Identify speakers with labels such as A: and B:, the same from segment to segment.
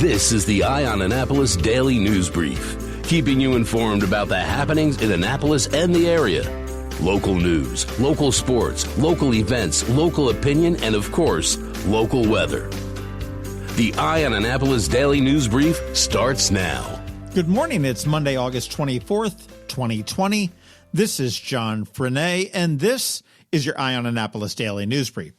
A: This is the Eye on Annapolis Daily News Brief, keeping you informed about the happenings in Annapolis and the area. Local news, local sports, local events, local opinion, and of course, local weather. The Eye on Annapolis Daily News Brief starts now.
B: Good morning. It's Monday, August 24th, 2020. This is John Frenaye, and this is your Eye on Annapolis Daily News Brief.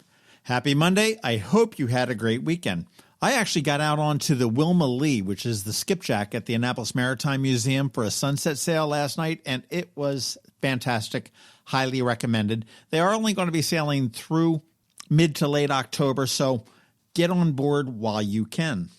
B: Happy Monday. I hope you had a great weekend. I actually got out onto the Wilma Lee, which is the skipjack at the Annapolis Maritime Museum, for a sunset sail last night, and it was fantastic. Highly recommended. They are only going to be sailing through mid to late October, so get on board while you can.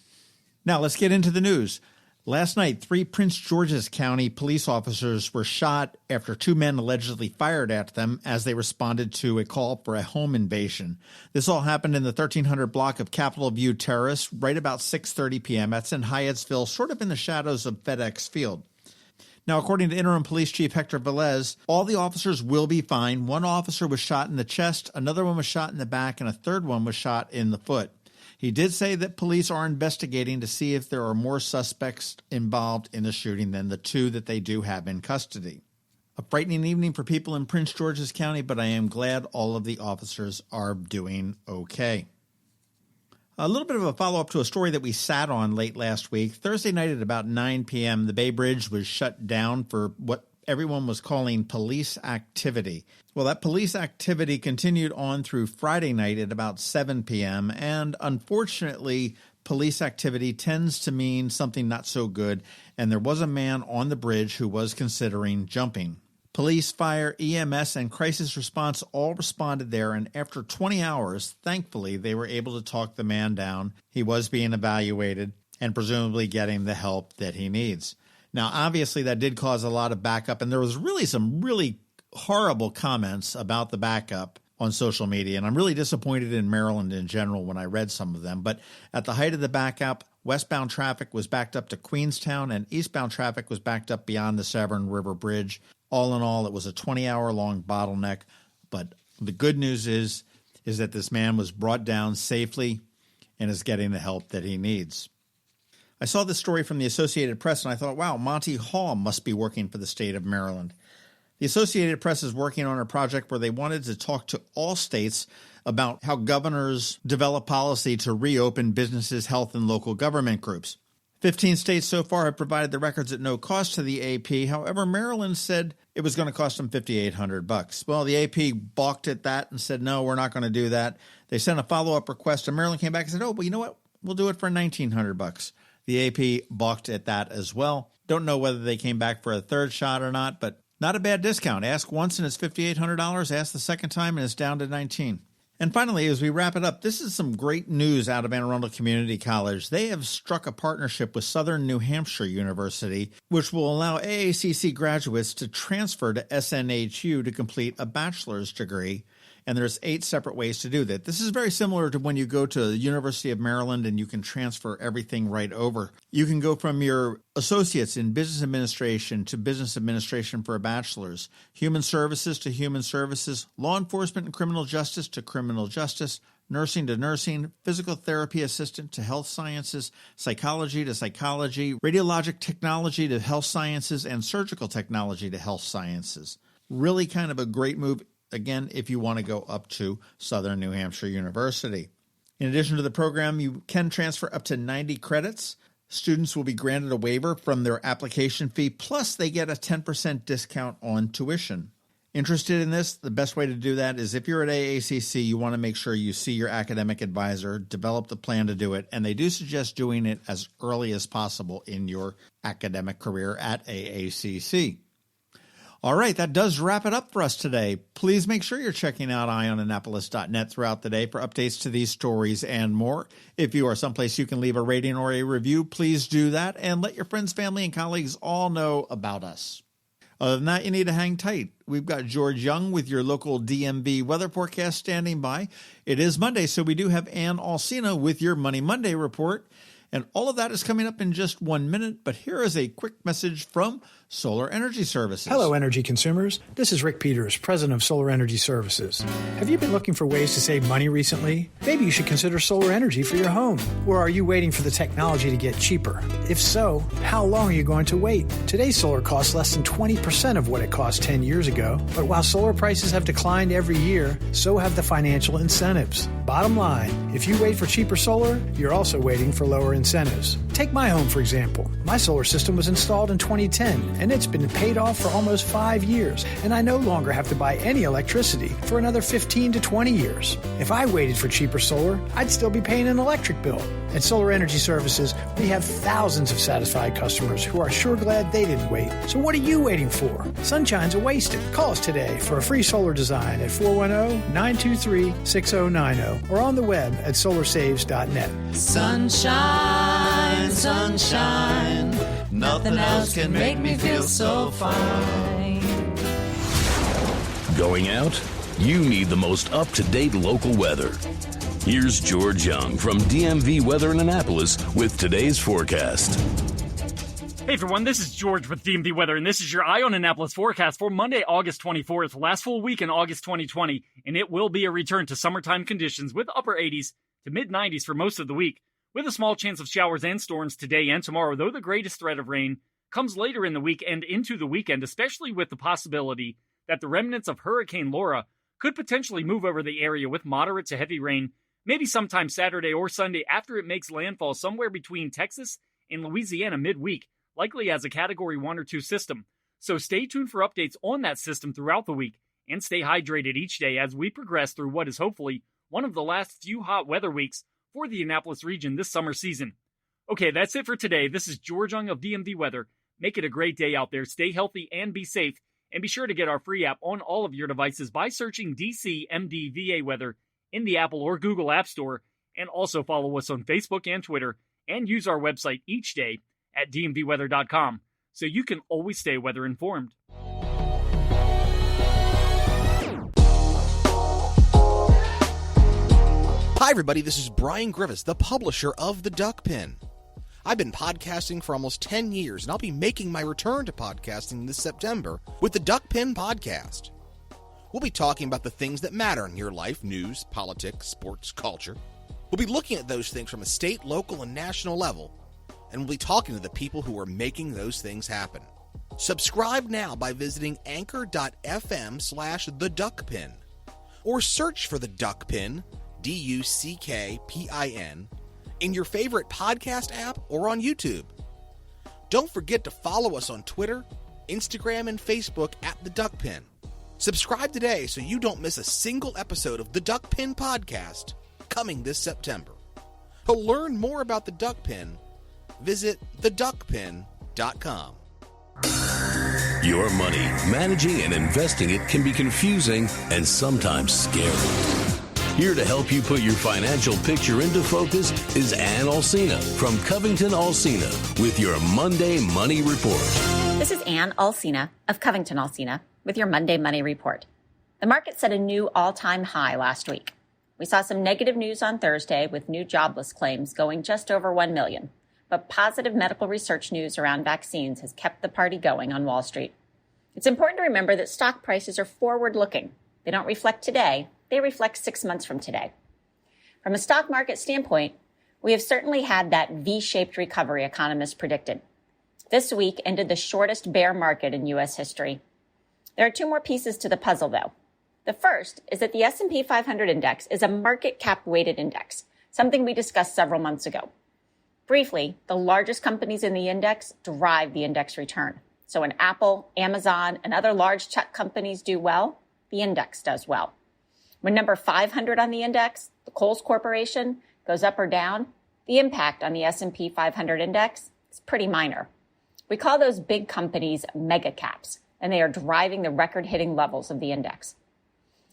B: Now, let's get into the news. Last night, 3 Prince George's County police officers were shot after 2 men allegedly fired at them as they responded to a call for a home invasion. This all happened in the 1300 block of Capitol View Terrace right about 6:30 p.m. That's in Hyattsville, sort of in the shadows of FedEx Field. Now, according to Interim Police Chief Hector Velez, all the officers will be fine. 1 officer was shot in the chest, another one was shot in the back, and a third one was shot in the foot. He did say that police are investigating to see if there are more suspects involved in the shooting than the 2 that they do have in custody. A frightening evening for people in Prince George's County, but I am glad all of the officers are doing okay. A little bit of a follow-up to a story that we sat on late last week. Thursday night at about 9 p.m., the Bay Bridge was shut down for what everyone was calling police activity. Well, that police activity continued on through Friday night at about 7 p.m., and unfortunately, police activity tends to mean something not so good, and there was a man on the bridge who was considering jumping. Police, fire, EMS, and crisis response all responded there, and after 20 hours, thankfully, they were able to talk the man down. He was being evaluated and presumably getting the help that he needs. Now, obviously, that did cause a lot of backup, and there was really some really horrible comments about the backup on social media, and I'm really disappointed in Maryland in general when I read some of them. But at the height of the backup, westbound traffic was backed up to Queenstown, and eastbound traffic was backed up beyond the Severn River Bridge. All in all, it was a 20-hour-long bottleneck, but the good news is that this man was brought down safely and is getting the help that he needs. I saw this story from the Associated Press, and I thought, wow, Monty Hall must be working for the state of Maryland. The Associated Press is working on a project where they wanted to talk to all states about how governors develop policy to reopen businesses, health, and local government groups. 15 states so far have provided the records at no cost to the AP. However, Maryland said it was going to cost them $5,800. Well, the AP balked at that and said, no, we're not going to do that. They sent a follow-up request, and Maryland came back and said, oh, well, you know what? We'll do it for $1,900. The AP balked at that as well. Don't know whether they came back for a third shot or not, but not a bad discount. Ask once and it's $5,800. Ask the second time and it's down to $19,000. And finally, as we wrap it up, this is some great news out of Arundel Community College. They have struck a partnership with Southern New Hampshire University, which will allow AACC graduates to transfer to SNHU to complete a bachelor's degree. And there's 8 separate ways to do that. This is very similar to when you go to the University of Maryland and you can transfer everything right over. You can go from your associates in business administration to business administration for a bachelor's, human services to human services, law enforcement and criminal justice to criminal justice, nursing to nursing, physical therapy assistant to health sciences, psychology to psychology, radiologic technology to health sciences, and surgical technology to health sciences. Really kind of a great move. Again, if you want to go up to Southern New Hampshire University. In addition to the program, you can transfer up to 90 credits. Students will be granted a waiver from their application fee, plus they get a 10% discount on tuition. Interested in this? The best way to do that is if you're at AACC, you want to make sure you see your academic advisor, develop the plan to do it, and they do suggest doing it as early as possible in your academic career at AACC. All right, that does wrap it up for us today. Please make sure you're checking out eyeonannapolis.net throughout the day for updates to these stories and more. If you are someplace you can leave a rating or a review, please do that and let your friends, family, and colleagues all know about us. Other than that, you need to hang tight. We've got George Young with your local DMV weather forecast standing by. It is Monday, so we do have Alsina with your Money Monday report. And all of that is coming up in just 1 minute, but here is a quick message from Solar Energy Services.
C: Hello, energy consumers. This is Rick Peters, president of Solar Energy Services. Have you been looking for ways to save money recently? Maybe you should consider solar energy for your home. Or are you waiting for the technology to get cheaper? If so, how long are you going to wait? Today's solar costs less than 20% of what it cost 10 years ago. But while solar prices have declined every year, so have the financial incentives. Bottom line, if you wait for cheaper solar, you're also waiting for lower incentives. Take my home, for example. My solar system was installed in 2010, and it's been paid off for almost 5 years, and I no longer have to buy any electricity for another 15 to 20 years. If I waited for cheaper solar, I'd still be paying an electric bill. At Solar Energy Services, we have thousands of satisfied customers who are sure glad they didn't wait. So what are you waiting for? Sunshine's a wasted. Call us today for a free solar design at 410-923-6090 or on the web at solarsaves.net.
D: Sunshine, sunshine, nothing else can make me feel so fine.
A: Going out? You need the most up-to-date local weather. Here's George Young from DMV Weather in Annapolis with today's forecast.
E: Hey everyone, this is George with DMV Weather, and this is your Eye on Annapolis forecast for Monday, August 24th, last full week in August 2020, and it will be a return to summertime conditions with upper 80s to mid-90s for most of the week, with a small chance of showers and storms today and tomorrow, though the greatest threat of rain comes later in the week and into the weekend, especially with the possibility that the remnants of Hurricane Laura could potentially move over the area with moderate to heavy rain, maybe sometime Saturday or Sunday after it makes landfall somewhere between Texas and Louisiana midweek, likely as a Category 1 or 2 system. So stay tuned for updates on that system throughout the week and stay hydrated each day as we progress through what is hopefully one of the last few hot weather weeks for the Annapolis region this summer season. Okay, that's it for today. This is George Young of DMV Weather. Make it a great day out there. Stay healthy and be safe. And be sure to get our free app on all of your devices by searching DC MDVA Weather in the Apple or Google App Store. And also follow us on Facebook and Twitter. And use our website each day at dmvweather.com so you can always stay weather informed.
F: Hi everybody, this is Brian Griffiths, the publisher of The Duck Pin. I've been podcasting for almost 10 years, and I'll be making my return to podcasting this September with the Duck Pin Podcast. We'll be talking about the things that matter in your life: news, politics, sports, culture. We'll be looking at those things from a state, local, and national level, and we'll be talking to the people who are making those things happen. Subscribe now by visiting anchor.fm/theduckpin, or search for The Duck Pin, DUCKPIN, in your favorite podcast app or on YouTube. Don't forget to follow us on Twitter, Instagram, and Facebook at The Duck Pin. Subscribe today so you don't miss a single episode of The Duck Pin Podcast coming this September. To learn more about The Duck Pin, visit theduckpin.com.
A: Your money, managing and investing it can be confusing and sometimes scary. Here to help you put your financial picture into focus is Alsina from CovingtonAlsina with your Monday Money Report.
G: This is Alsina of CovingtonAlsina with your Monday Money Report. The market set a new all-time high last week. We saw some negative news on Thursday with new jobless claims going just over 1 million. But positive medical research news around vaccines has kept the party going on Wall Street. It's important to remember that stock prices are forward-looking. They don't reflect today. They reflect 6 months from today. From a stock market standpoint, we have certainly had that V-shaped recovery economists predicted. This week ended the shortest bear market in U.S. history. There are 2 more pieces to the puzzle, though. The first is that the S&P 500 index is a market cap-weighted index, something we discussed several months ago. Briefly, the largest companies in the index drive the index return. So when Apple, Amazon, and other large tech companies do well, the index does well. When number 500 on the index, the Kohl's Corporation, goes up or down, the impact on the S&P 500 index is pretty minor. We call those big companies mega caps, and they are driving the record-hitting levels of the index.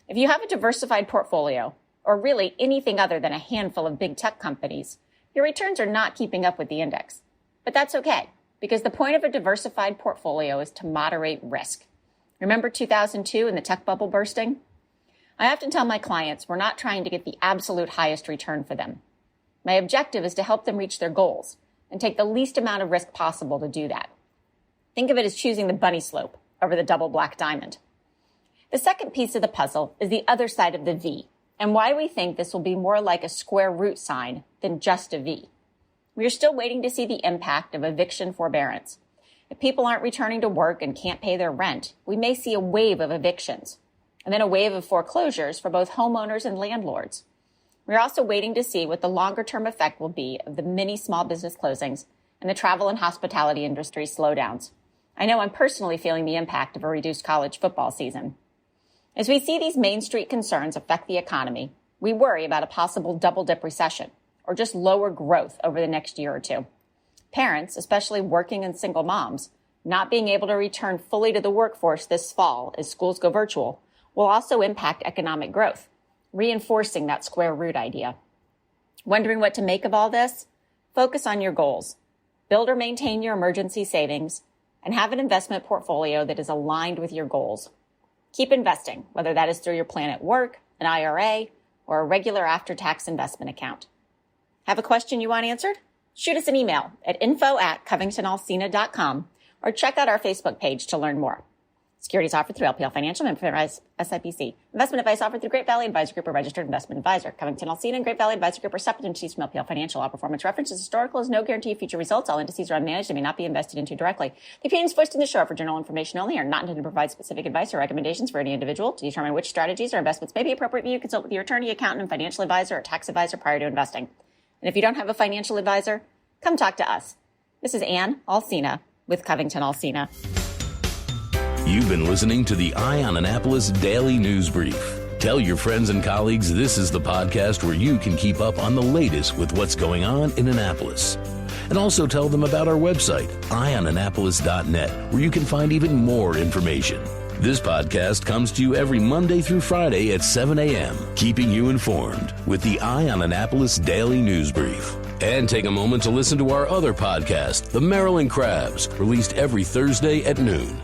G: If you have a diversified portfolio, or really anything other than a handful of big tech companies, your returns are not keeping up with the index. But that's okay, because the point of a diversified portfolio is to moderate risk. Remember 2002 and the tech bubble bursting? I often tell my clients we're not trying to get the absolute highest return for them. My objective is to help them reach their goals and take the least amount of risk possible to do that. Think of it as choosing the bunny slope over the double black diamond. The second piece of the puzzle is the other side of the V, and why we think this will be more like a square root sign than just a V. We are still waiting to see the impact of eviction forbearance. If people aren't returning to work and can't pay their rent, we may see a wave of evictions, and then a wave of foreclosures for both homeowners and landlords. We're also waiting to see what the longer-term effect will be of the many small business closings and the travel and hospitality industry slowdowns. I know I'm personally feeling the impact of a reduced college football season. As we see these Main Street concerns affect the economy, we worry about a possible double-dip recession or just lower growth over the next year or two. Parents, especially working and single moms, not being able to return fully to the workforce this fall as schools go virtual will also impact economic growth, reinforcing that square root idea. Wondering what to make of all this? Focus on your goals. Build or maintain your emergency savings and have an investment portfolio that is aligned with your goals. Keep investing, whether that is through your plan at work, an IRA, or a regular after-tax investment account. Have a question you want answered? Shoot us an email at info@CovingtonAlsina.com or check out our Facebook page to learn more. Securities offered through LPL Financial and SIPC. Investment advice offered through Great Valley Advisor Group, a registered investment advisor. Covington Alsina and Great Valley Advisor Group are separate entities from LPL Financial. All performance references historical is no guarantee of future results. All indices are unmanaged and may not be invested into directly. The opinions voiced in the show are for general information only, are not intended to provide specific advice or recommendations for any individual. To determine which strategies or investments may be appropriate for you, consult with your attorney, accountant, and financial advisor or tax advisor prior to investing. And if you don't have a financial advisor, come talk to us. This is Ann Alsina with Covington Alsina.
A: You've been listening to the Eye on Annapolis Daily News Brief. Tell your friends and colleagues this is the podcast where you can keep up on the latest with what's going on in Annapolis. And also tell them about our website, eyeonannapolis.net, where you can find even more information. This podcast comes to you every Monday through Friday at 7 a.m., keeping you informed with the Eye on Annapolis Daily News Brief. And take a moment to listen to our other podcast, The Maryland Crabs, released every Thursday at noon.